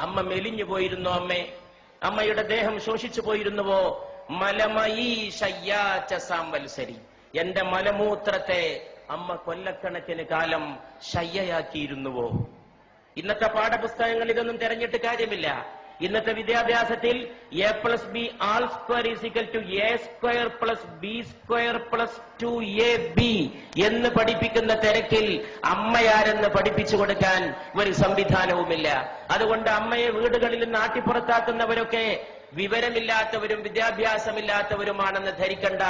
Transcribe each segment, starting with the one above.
അമ്മ മെലിഞ്ഞു പോയിരുന്നോ? അമ്മയുടെ ദേഹം ശോഷിച്ചു പോയിരുന്നുവോ? മലമയീ ശയ്യാച്ച സാംവത്സരി, എന്റെ മലമൂത്രത്തെ അമ്മ കൊല്ലക്കണക്കിന് കാലം ശയ്യയാക്കിയിരുന്നുവോ? ഇന്നത്തെ പാഠപുസ്തകങ്ങൾ ഇതൊന്നും തെരഞ്ഞിട്ട് കാര്യമില്ല. ഇന്നത്തെ വിദ്യാഭ്യാസത്തിൽ a+b²=a²+b²+2ab എന്ന് പഠിപ്പിക്കുന്ന തിരക്കിൽ അമ്മയാരെന്ന് പഠിപ്പിച്ചു കൊടുക്കാൻ ഒരു സംവിധാനവുമില്ല. അതുകൊണ്ട് അമ്മയെ വീടുകളിൽ നിന്ന് ആട്ടിപ്പുറത്താക്കുന്നവരൊക്കെ വിവരമില്ലാത്തവരും വിദ്യാഭ്യാസമില്ലാത്തവരുമാണെന്ന് ധരിക്കണ്ട.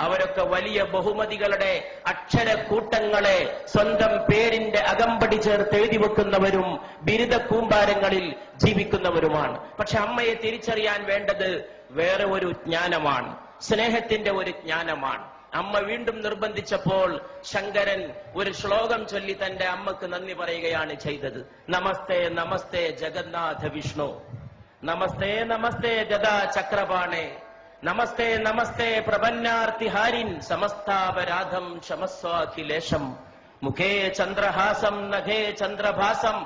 അവരൊക്കെ വലിയ ബഹുമതികളുടെ അക്ഷരക്കൂട്ടങ്ങളെ സ്വന്തം പേരിന്റെ അകമ്പടി ചേർത്ത് എഴുതി വെക്കുന്നവരും ബിരുദ കൂമ്പാരങ്ങളിൽ ജീവിക്കുന്നവരുമാണ്. പക്ഷെ അമ്മയെ തിരിച്ചറിയാൻ വേണ്ടത് വേറെ ഒരു ജ്ഞാനമാണ്, സ്നേഹത്തിന്റെ ഒരു ജ്ഞാനമാണ്. അമ്മ വീണ്ടും നിർബന്ധിച്ചപ്പോൾ ശങ്കരൻ ഒരു ശ്ലോകം ചൊല്ലി തന്റെ അമ്മക്ക് നന്ദി പറയുകയാണ് ചെയ്തത്. നമസ്തേ നമസ്തേ ജഗന്നാഥ വിഷ്ണു, നമസ്തേ നമസ്തേ ഗദാ ചക്രപാണേ, നമസ്തേ നമസ്തേ പ്രപന്നാർത്തിഹാരിൻ, സമസ്താപരാധം ക്ഷമസ്വാഖിലേശം, മുഖേ ചന്ദ്രഹാസം നഖേ ചന്ദ്രഭാസം,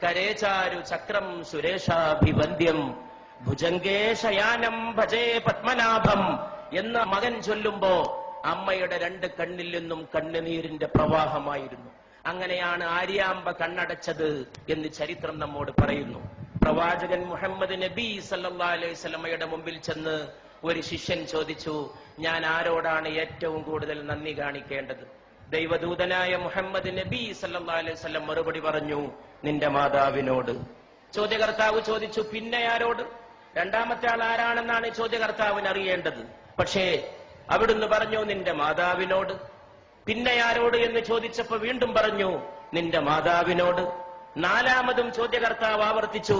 കരേ ചാരു ചക്രം സുരേഷാഭിവന്ദ്യം, ഭുജംഗേ ശയാനം ഭജേ പത്മനാഭം എന്ന് മകൻ ചൊല്ലുമ്പോ അമ്മയുടെ രണ്ട് കണ്ണിൽ നിന്നും കണ്ണുനീരിന്റെ പ്രവാഹമായിരുന്നു. അങ്ങനെയാണ് ആര്യാമ്പ കണ്ണടച്ചത് എന്ന് ചരിത്രം നമ്മോട് പറയുന്നു. പ്രവാചകൻ മുഹമ്മദ് നബി സല്ലല്ലാഹു അലൈഹി വസല്ലമയുടെ മുമ്പിൽ ചെന്ന് ഒരു ശിഷ്യൻ ചോദിച്ചു, ഞാൻ ആരോടാണ് ഏറ്റവും കൂടുതൽ നന്ദി കാണിക്കേണ്ടത്? ദൈവദൂതനായ മുഹമ്മദ് നബി സല്ലല്ലാഹു അലൈഹി വസല്ലം മറുപടി പറഞ്ഞു, നിന്റെ മാതാവിനോട്. ചോദ്യകർത്താവ് ചോദിച്ചു, പിന്നെ ആരോട്? രണ്ടാമത്തെ ആൾ ആരാണെന്നാണ് ചോദ്യകർത്താവിന് അറിയേണ്ടത്. പക്ഷേ അവിടുന്ന് പറഞ്ഞു, നിന്റെ മാതാവിനോട്. പിന്നെ ആരോട് എന്ന് ചോദിച്ചപ്പോ വീണ്ടും പറഞ്ഞു, നിന്റെ മാതാവിനോട്. നാലാമതും ചോദ്യകർത്താവ് ആവർത്തിച്ചു,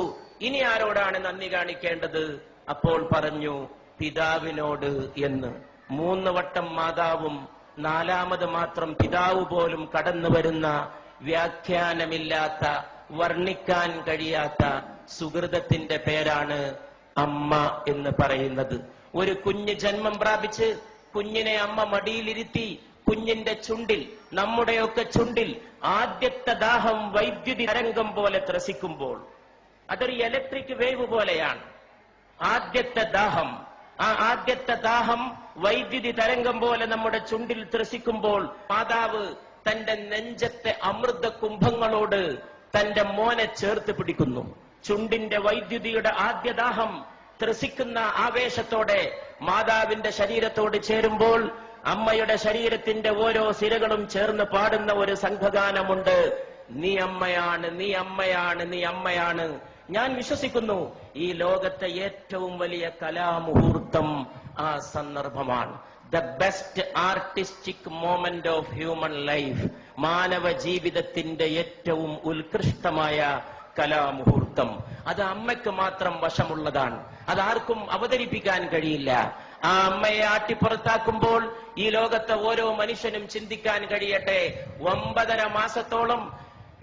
ഇനി ആരോടാണ് നന്ദി കാണിക്കേണ്ടത്? അപ്പോൾ പറഞ്ഞു, പിതാവിനോട് എന്ന്. 3 വട്ടം മാതാവും 4ാമത് മാത്രം പിതാവ് പോലും കടന്നു വരുന്ന വ്യാഖ്യാനമില്ലാത്ത, വർണ്ണിക്കാൻ കഴിയാത്ത സുഹൃതത്തിന്റെ പേരാണ് അമ്മ എന്ന് പറയുന്നത്. ഒരു കുഞ്ഞ് ജന്മം പ്രാപിച്ച് കുഞ്ഞിനെ അമ്മ മടിയിലിരുത്തി കുഞ്ഞിന്റെ ചുണ്ടിൽ, നമ്മുടെയൊക്കെ ചുണ്ടിൽ ആദ്യത്തെ ദാഹം വൈദ്യുതി തരംഗം പോലെ ത്രസിക്കുമ്പോൾ, അതൊരു ഇലക്ട്രിക് വേവ് പോലെയാണ്. ആദ്യത്തെ ദാഹം, ആ ആദ്യത്തെ ദാഹം വൈദ്യുതി തരംഗം പോലെ നമ്മുടെ ചുണ്ടിൽ ത്രസിക്കുമ്പോൾ മാതാവ് തന്റെ നെഞ്ചത്തെ അമൃത കുംഭങ്ങളോട് തന്റെ മോനെ ചേർത്ത് പിടിക്കുന്നു. ചുണ്ടിന്റെ വൈദ്യുതിയുടെ ആദ്യദാഹം ത്രസിക്കുന്ന ആവേശത്തോടെ മാതാവിന്റെ ശരീരത്തോട് ചേരുമ്പോൾ അമ്മയുടെ ശരീരത്തിന്റെ ഓരോ സിരകളും ചേർന്ന് പാടുന്ന ഒരു സംഘഗാനമുണ്ട്. നീ അമ്മയാണ്, നീ അമ്മയാണ്, നീ അമ്മയാണ്. ഞാൻ വിശ്വസിക്കുന്നു ഈ ലോകത്തെ ഏറ്റവും വലിയ കലാമുഹൂർത്തം ആ സന്ദർഭമാണ്. The best artistic moment of human life, മാനവ ജീവിതത്തിന്റെ ഏറ്റവും ഉത്കൃഷ്ടമായ കലാമുഹൂർത്തം. അത് അമ്മയ്ക്ക് മാത്രം വശമുള്ളതാണ്, അതാർക്കും അവതരിപ്പിക്കാൻ കഴിയില്ല. ആ അമ്മയെ ആട്ടിപ്പുറത്താക്കുമ്പോൾ ഈ ലോകത്തെ ഓരോ മനുഷ്യനും ചിന്തിക്കാൻ കഴിയട്ടെ, 9.5 മാസത്തോളം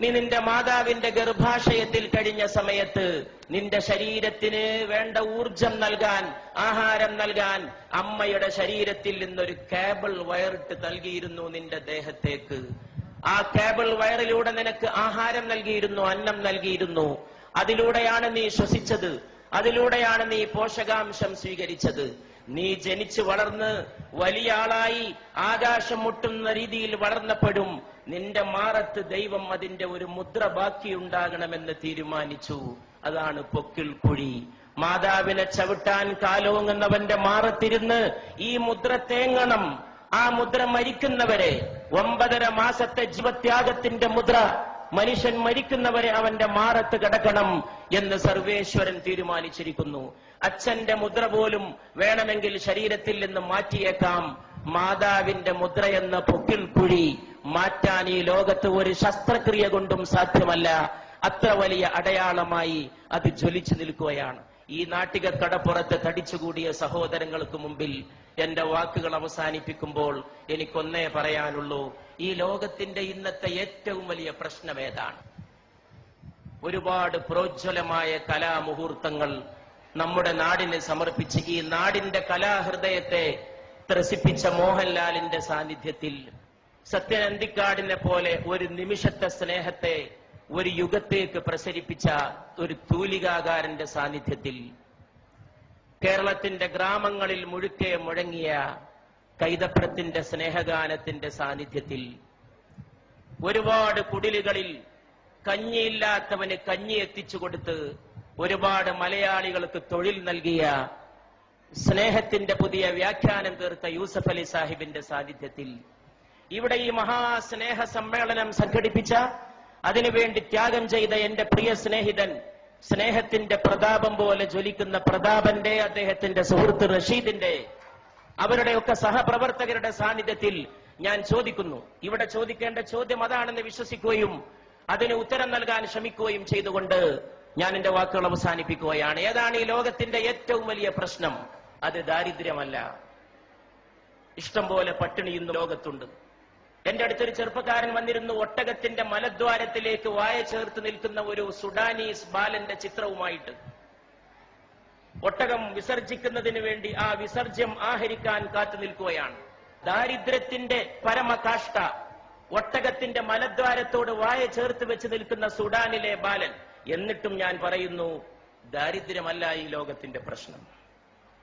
നീ നിന്റെ മാതാവിന്റെ ഗർഭാശയത്തിൽ കഴിഞ്ഞ സമയത്ത് നിന്റെ ശരീരത്തിന് വേണ്ട ഊർജം നൽകാൻ, ആഹാരം നൽകാൻ അമ്മയുടെ ശരീരത്തിൽ നിന്നൊരു കേബിൾ വയറിട്ട് നൽകിയിരുന്നു നിന്റെ ദേഹത്തേക്ക്. ആ കേബിൾ വയറിലൂടെ നിനക്ക് ആഹാരം നൽകിയിരുന്നു, അന്നം നൽകിയിരുന്നു. അതിലൂടെയാണ് നീ ശ്വസിച്ചത്, അതിലൂടെയാണ് നീ പോഷകാംശം സ്വീകരിച്ചത്. നീ ജനിച്ചു വളർന്ന് വലിയ ആളായി ആകാശം മുട്ടുന്ന രീതിയിൽ വളർന്നപ്പെടും. നിന്റെ മാറത്ത് ദൈവം അതിന്റെ ഒരു മുദ്ര ബാക്കിയുണ്ടാകണമെന്ന് തീരുമാനിച്ചു. അതാണ് പൊക്കിൾ കുഴി. മാതാവിനെ ചവിട്ടാൻ കാലോങ്ങുന്നവന്റെ മാറത്തിരുന്ന് ഈ മുദ്ര തേങ്ങണം. ആ മുദ്ര മരിക്കുന്നവരെ, 9.5 മാസത്തെ ജീവത്യാഗത്തിന്റെ മുദ്ര, മനുഷ്യൻ മരിക്കുന്നവരെ അവന്റെ മാറത്ത് കിടക്കണം എന്ന് സർവേശ്വരൻ തീരുമാനിച്ചിരിക്കുന്നു. അച്ഛന്റെ മുദ്ര പോലും വേണമെങ്കിൽ ശരീരത്തിൽ നിന്ന് മാറ്റിയേക്കാം. മാതാവിന്റെ മുദ്രയെന്ന പൊക്കിൾ കുഴി മാറ്റാൻ ഈ ലോകത്ത് ഒരു ശസ്ത്രക്രിയ കൊണ്ടും സാധ്യമല്ല. അത്ര വലിയ അടയാളമായി അത് ജ്വലിച്ചു നിൽക്കുകയാണ്. ഈ നാട്ടിക കടപ്പുറത്ത് തടിച്ചുകൂടിയ സഹോദരങ്ങൾക്ക് മുമ്പിൽ എന്റെ വാക്കുകൾ അവസാനിപ്പിക്കുമ്പോൾ എനിക്കൊന്നേ പറയാനുള്ളൂ. ഈ ലോകത്തിന്റെ ഇന്നത്തെ ഏറ്റവും വലിയ പ്രശ്നം ഏതാണ്? ഒരുപാട് പ്രോജ്വലമായ കലാമുഹൂർത്തങ്ങൾ നമ്മുടെ നാടിന് സമർപ്പിച്ച് ഈ നാടിന്റെ കലാഹൃദയത്തെ ത്രസിപ്പിച്ച മോഹൻലാലിന്റെ സാന്നിധ്യത്തിൽ, സത്യൻ അന്തിക്കാടിനെ പോലെ ഒരു നിമിഷത്തെ സ്നേഹത്തെ ഒരു യുഗത്തേക്ക് പ്രസരിപ്പിച്ച ഒരു തൂലികാകാരന്റെ സാന്നിധ്യത്തിൽ, കേരളത്തിന്റെ ഗ്രാമങ്ങളിൽ മുഴുക്കെ മുഴങ്ങിയ കൈതപ്രത്തിന്റെ സ്നേഹഗാനത്തിന്റെ സാന്നിധ്യത്തിൽ, ഒരുപാട് കുടിലുകളിൽ കഞ്ഞിയില്ലാത്തവന് കഞ്ഞി എത്തിച്ചു കൊടുത്ത് ഒരുപാട് മലയാളികൾക്ക് തൊഴിൽ നൽകിയ, സ്നേഹത്തിന്റെ പുതിയ വ്യാഖ്യാനം തീർത്ത യൂസഫ് അലി സാഹിബിന്റെ സാന്നിധ്യത്തിൽ, ഇവിടെ ഈ മഹാസ്നേഹ സമ്മേളനം സംഘടിപ്പിച്ച, അതിനുവേണ്ടി ത്യാഗം ചെയ്ത എന്റെ പ്രിയ സ്നേഹിതൻ, സ്നേഹത്തിന്റെ പ്രതാപം പോലെ ജ്വലിക്കുന്ന പ്രതാപന്റെ, അദ്ദേഹത്തിന്റെ സുഹൃത്ത് റഷീദിന്റെ, അവരുടെയൊക്കെ സഹപ്രവർത്തകരുടെ സാന്നിധ്യത്തിൽ ഞാൻ ചോദിക്കുന്നു. ഇവിടെ ചോദിക്കേണ്ട ചോദ്യം അതാണെന്ന് വിശ്വസിക്കുകയും അതിന് ഉത്തരം നൽകാൻ ശ്രമിക്കുകയും ചെയ്തുകൊണ്ട് ഞാൻ എന്റെ വാക്കുകൾ അവസാനിപ്പിക്കുകയാണ്. ഏതാണ് ഈ ലോകത്തിന്റെ ഏറ്റവും വലിയ പ്രശ്നം? അത് ദാരിദ്ര്യമല്ല. ഇഷ്ടം പോലെ പട്ടിണി ഇന്ന് ലോകത്തുണ്ട്. എന്റെ അടുത്തൊരു ചെറുപ്പക്കാരൻ വന്നിരുന്നു, ഒട്ടകത്തിന്റെ മലദ്വാരത്തിലേക്ക് വായ ചേർത്ത് നിൽക്കുന്ന ഒരു സുഡാനീസ് ബാലന്റെ ചിത്രവുമായിട്ട്. ഒട്ടകം വിസർജിക്കുന്നതിന് വേണ്ടി ആ വിസർജ്യം ആഹരിക്കാൻ കാത്തു നിൽക്കുകയാണ്. ദാരിദ്ര്യത്തിന്റെ പരമകാഷ്ഠ, ഒട്ടകത്തിന്റെ മലദ്വാരത്തോട് വായ ചേർത്ത് വെച്ച് നിൽക്കുന്ന സുഡാനിലെ ബാലൻ. എന്നിട്ടും ഞാൻ പറയുന്നു, ദാരിദ്ര്യമല്ല ഈ ലോകത്തിന്റെ പ്രശ്നം.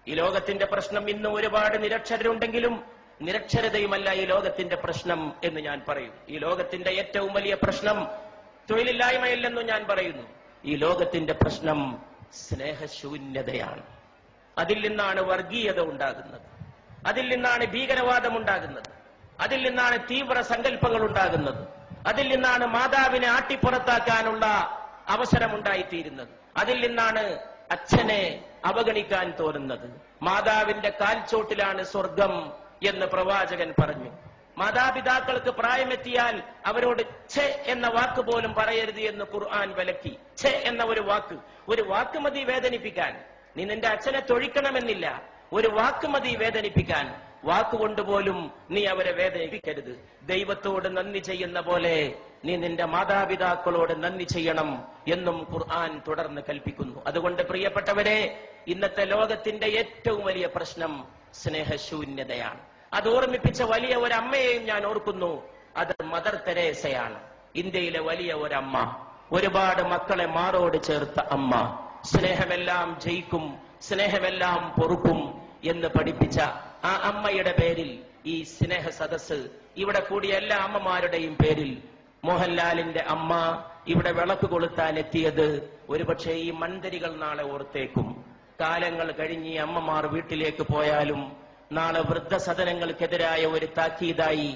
ഈ ലോകത്തിന്റെ പ്രശ്നം ഇന്ന് ഒരുപാട് നിരക്ഷരരുണ്ടെങ്കിലും നിരക്ഷരതയുമല്ല ഈ ലോകത്തിന്റെ പ്രശ്നം എന്ന് ഞാൻ പറയും. ഈ ലോകത്തിന്റെ ഏറ്റവും വലിയ പ്രശ്നം തൊഴിലില്ലായ്മയില്ലെന്നും ഞാൻ പറയുന്നു. ഈ ലോകത്തിന്റെ പ്രശ്നം സ്നേഹശൂന്യതയാണ്. അതിൽ നിന്നാണ് വർഗീയത ഉണ്ടാകുന്നത്, അതിൽ നിന്നാണ് ഭീകരവാദം ഉണ്ടാകുന്നത്, അതിൽ നിന്നാണ് തീവ്ര സങ്കല്പങ്ങൾ ഉണ്ടാകുന്നത്, അതിൽ നിന്നാണ് മാതാവിനെ ആട്ടിപ്പുറത്താക്കാനുള്ള അവസരമുണ്ടായിത്തീരുന്നത്, അതിൽ നിന്നാണ് അച്ഛനെ അവഗണിക്കാൻ തോന്നുന്നത്. മാതാവിന്റെ കാൽച്ചോട്ടിലാണ് സ്വർഗം എന്ന് പ്രവാചകൻ പറഞ്ഞു. മാതാപിതാക്കൾക്ക് പ്രായമെത്തിയാൽ അവരോട് ഛെ എന്ന വാക്ക് പോലും പറയരുത് എന്ന് ഖുർആൻ വിലക്കി. ഛെ എന്ന ഒരു വാക്ക് മതി വേദനിപ്പിക്കാൻ. നീ നിന്റെ അച്ഛനെ തൊഴിക്കണമെന്നില്ല, ഒരു വാക്ക് മതി വേദനിപ്പിക്കാൻ. വാക്കുകൊണ്ടുപോലും നീ അവരെ വേദനിപ്പിക്കരുത്. ദൈവത്തോട് നന്ദി ചെയ്യുന്ന പോലെ നീ നിന്റെ മാതാപിതാക്കളോട് നന്ദി ചെയ്യണം എന്നും ഖുർആൻ തുടർന്ന് കൽപ്പിക്കുന്നു. അതുകൊണ്ട് പ്രിയപ്പെട്ടവരെ, ഇന്നത്തെ ലോകത്തിന്റെ ഏറ്റവും വലിയ പ്രശ്നം സ്നേഹശൂന്യതയാണ്. അത് ഓർമ്മിപ്പിച്ച വലിയ ഒരമ്മയെയും ഞാൻ ഓർക്കുന്നു. അത് മദർ തെരേസയാണ്. ഇന്ത്യയിലെ വലിയ ഒരമ്മ, ഒരുപാട് മക്കളെ മാറോട് ചേർത്ത അമ്മ. സ്നേഹമെല്ലാം ജയിക്കും, സ്നേഹമെല്ലാം പൊറുക്കും എന്ന് പഠിപ്പിച്ച ആ അമ്മയുടെ പേരിൽ ഈ സ്നേഹ സദസ്, ഇവിടെ കൂടിയ എല്ലാ അമ്മമാരുടെയും പേരിൽ, മോഹൻലാലിന്റെ അമ്മ ഇവിടെ വിളക്ക് കൊളുത്താൻ എത്തിയത് ഒരുപക്ഷെ ഈ മൺതരികൾ നാളെ ഓർത്തേക്കും. കാലങ്ങൾ കഴിഞ്ഞ് ഈ അമ്മമാർ വീട്ടിലേക്ക് പോയാലും നാളെ വൃദ്ധസദനങ്ങൾക്കെതിരായ ഒരു താക്കീതായി,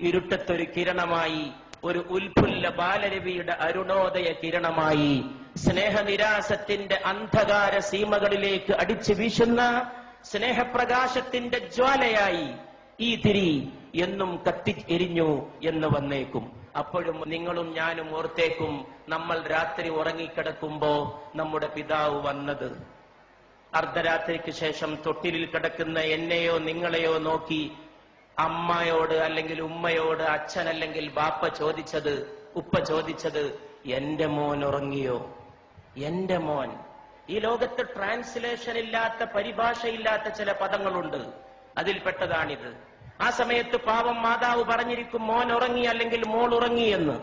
ഇരുട്ടത്തൊരു കിരണമായി, ഒരു ഉൽഫുല്ല ബാലരവിയുടെ അരുണോദയ കിരണമായി, സ്നേഹനിരാസത്തിന്റെ അന്ധകാര സീമകളിലേക്ക് അടിച്ചു വീശുന്ന സ്നേഹപ്രകാശത്തിന്റെ ജ്വാലയായി ഈ തിരി എന്നും കത്തി എരിഞ്ഞു എന്ന് വന്നേക്കും. അപ്പോഴും നിങ്ങളും ഞാനും ഓർത്തേക്കും, നമ്മൾ രാത്രി ഉറങ്ങിക്കിടക്കുമ്പോ നമ്മുടെ പിതാവ് വന്നത്. അർദ്ധരാത്രിക്ക് ശേഷം തൊട്ടിലിൽ കിടക്കുന്ന എന്നെയോ നിങ്ങളെയോ നോക്കി അമ്മയോട് അല്ലെങ്കിൽ ഉമ്മയോട്, അച്ഛൻ അല്ലെങ്കിൽ ബാപ്പ ചോദിച്ചത്, ഉപ്പ ചോദിച്ചത്, എന്റെ മോൻ ഉറങ്ങിയോ? എന്റെ മോൻ. ഈ ലോകത്ത് ട്രാൻസ്ലേഷൻ ഇല്ലാത്ത, പരിഭാഷയില്ലാത്ത ചില പദങ്ങളുണ്ട്, അതിൽപ്പെട്ടതാണിത്. ആ സമയത്ത് പാവം മാതാവ് പറഞ്ഞിരിക്കും, മോൻ ഉറങ്ങി അല്ലെങ്കിൽ മോൾ ഉറങ്ങി എന്ന്.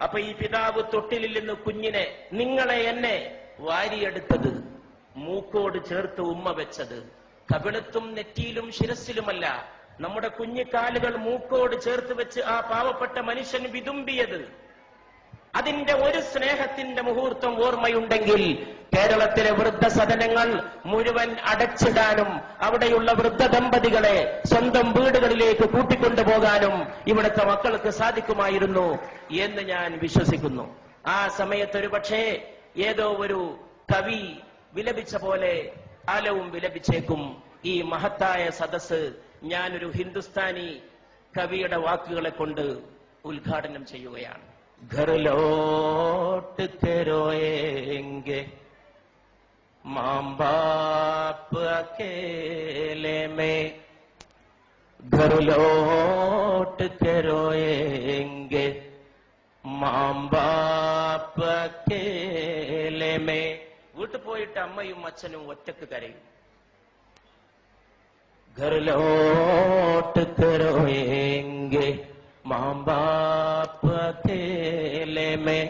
അപ്പൊ ഈ പിതാവ് തൊട്ടിലിൽ നിന്ന് കുഞ്ഞിനെ, നിങ്ങളെ എന്നെ വാരിയെടുത്തത്, മൂക്കോട് ചേർത്ത് ഉമ്മ വെച്ചത്, കവിളത്തും നെറ്റിയിലും ശിരസിലുമല്ല, നമ്മുടെ കുഞ്ഞിക്കാലുകൾ മൂക്കോട് ചേർത്ത് വെച്ച് ആ പാവപ്പെട്ട മനുഷ്യൻ വിതുമ്പിയത്. അതിന്റെ ഒരു സ്നേഹത്തിന്റെ മുഹൂർത്തം ഓർമ്മയുണ്ടെങ്കിൽ കേരളത്തിലെ വൃദ്ധസദനങ്ങൾ മുഴുവൻ അടച്ചിടാനും അവിടെയുള്ള വൃദ്ധ ദമ്പതികളെ സ്വന്തം വീടുകളിലേക്ക് കൂട്ടിക്കൊണ്ടുപോകാനും ഇവിടുത്തെ മക്കൾക്ക് സാധിക്കുമായിരുന്നു എന്ന് ഞാൻ വിശ്വസിക്കുന്നു. ആ സമയത്തൊരു പക്ഷേ ഏതോ ഒരു കവി വിലപിച്ച പോലെ കാലവും വിലപിച്ചേക്കും. ഈ മഹത്തായ സദസ് ഞാനൊരു ഹിന്ദുസ്ഥാനി കവിയുടെ വാക്കുകളെ കൊണ്ട് ഉദ്ഘാടനം ചെയ്യുകയാണ്. घर लौट के रोएंगे माँ बाप अकेले में, घर लौट के रोएंगे माँ बाप अकेले में. വീട്ടു പോയിട്ട് അമ്മയും അച്ഛനും ഒറ്റക്ക് കരയും. घर लौट के रोएंगे माँ बाप अकेले में,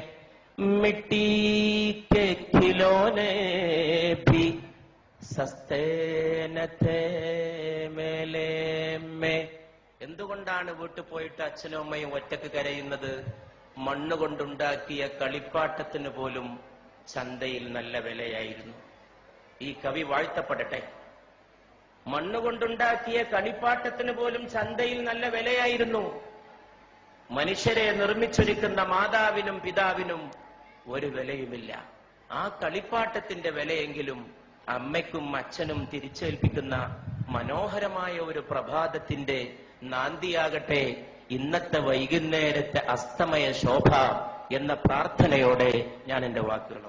മിട്ടി കെ ഖിലോനെ ഭി സസ്തേ ന ഥേ മേലേ മേ. എന്തുകൊണ്ടാണ് വീട്ടിൽ പോയിട്ട് അച്ഛനും അമ്മയും ഒറ്റക്ക് കരയുന്നത്? മണ്ണുകൊണ്ടുണ്ടാക്കിയ കളിപ്പാട്ടത്തിന് പോലും ചന്തയിൽ നല്ല വിലയായിരുന്നു. ഈ കവി വാഴ്ത്തപ്പെടട്ടെ. മണ്ണുകൊണ്ടുണ്ടാക്കിയ കളിപ്പാട്ടത്തിന് പോലും ചന്തയിൽ നല്ല വിലയായിരുന്നു. മനുഷ്യരെ നിർമ്മിച്ചൊരുക്കുന്ന മാതാവിനും പിതാവിനും ഒരു വിലയുമില്ല. ആ കളിപ്പാട്ടത്തിന്റെ വിലയെങ്കിലും അമ്മയ്ക്കും അച്ഛനും തിരിച്ചേൽപ്പിക്കുന്ന മനോഹരമായ ഒരു പ്രഭാതത്തിന്റെ നാന്ദിയാകട്ടെ ഇന്നത്തെ വൈകുന്നേരത്തെ അസ്തമയ ശോഭ എന്ന പ്രാർത്ഥനയോടെ ഞാൻ എന്റെ വാക്കുകൾ